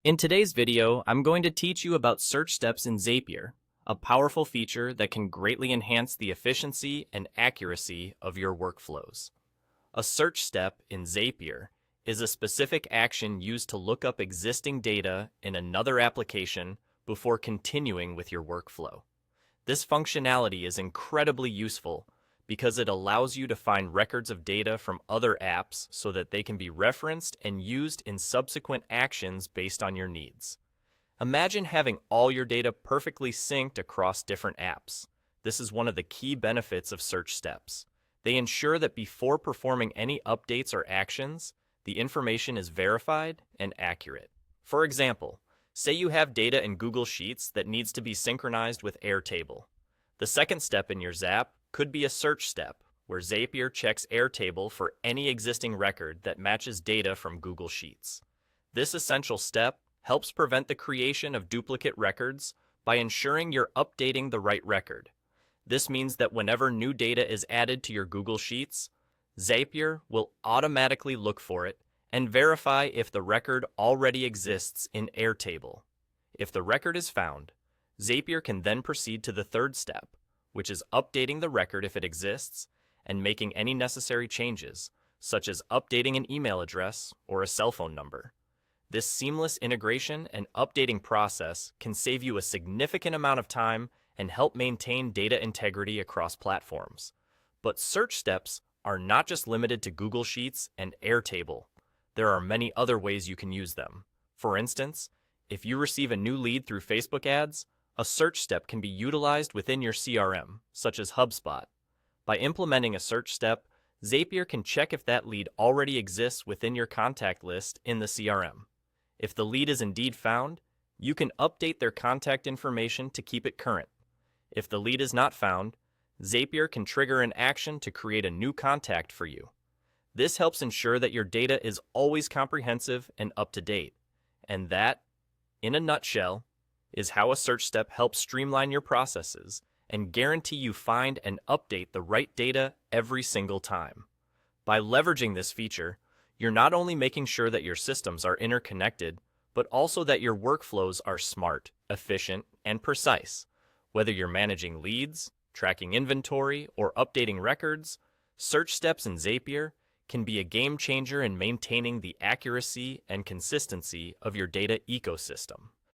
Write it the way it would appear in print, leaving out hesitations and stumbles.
In today's video, I'm going to teach you about search steps in Zapier, a powerful feature that can greatly enhance the efficiency and accuracy of your workflows. A search step in Zapier is a specific action used to look up existing data in another application before continuing with your workflow. This functionality is incredibly useful because it allows you to find records of data from other apps so that they can be referenced and used in subsequent actions based on your needs. Imagine having all your data perfectly synced across different apps. This is one of the key benefits of search steps. They ensure that before performing any updates or actions, the information is verified and accurate. For example, say you have data in Google Sheets that needs to be synchronized with Airtable. The second step in your Zap could be a search step, where Zapier checks Airtable for any existing record that matches data from Google Sheets. This essential step helps prevent the creation of duplicate records by ensuring you're updating the right record. This means that whenever new data is added to your Google Sheets, Zapier will automatically look for it and verify if the record already exists in Airtable. If the record is found, Zapier can then proceed to the third step, which is updating the record if it exists and making any necessary changes, such as updating an email address or a cell phone number. This seamless integration and updating process can save you a significant amount of time and help maintain data integrity across platforms. But search steps are not just limited to Google Sheets and Airtable. There are many other ways you can use them. For instance, if you receive a new lead through Facebook ads, a search step can be utilized within your CRM, such as HubSpot. By implementing a search step, Zapier can check if that lead already exists within your contact list in the CRM. If the lead is indeed found, you can update their contact information to keep it current. If the lead is not found, Zapier can trigger an action to create a new contact for you. This helps ensure that your data is always comprehensive and up to date. And that, in a nutshell, is how a search step helps streamline your processes and guarantee you find and update the right data every single time. By leveraging this feature, you're not only making sure that your systems are interconnected, but also that your workflows are smart, efficient, and precise. Whether you're managing leads, tracking inventory, or updating records, search steps in Zapier can be a game changer in maintaining the accuracy and consistency of your data ecosystem.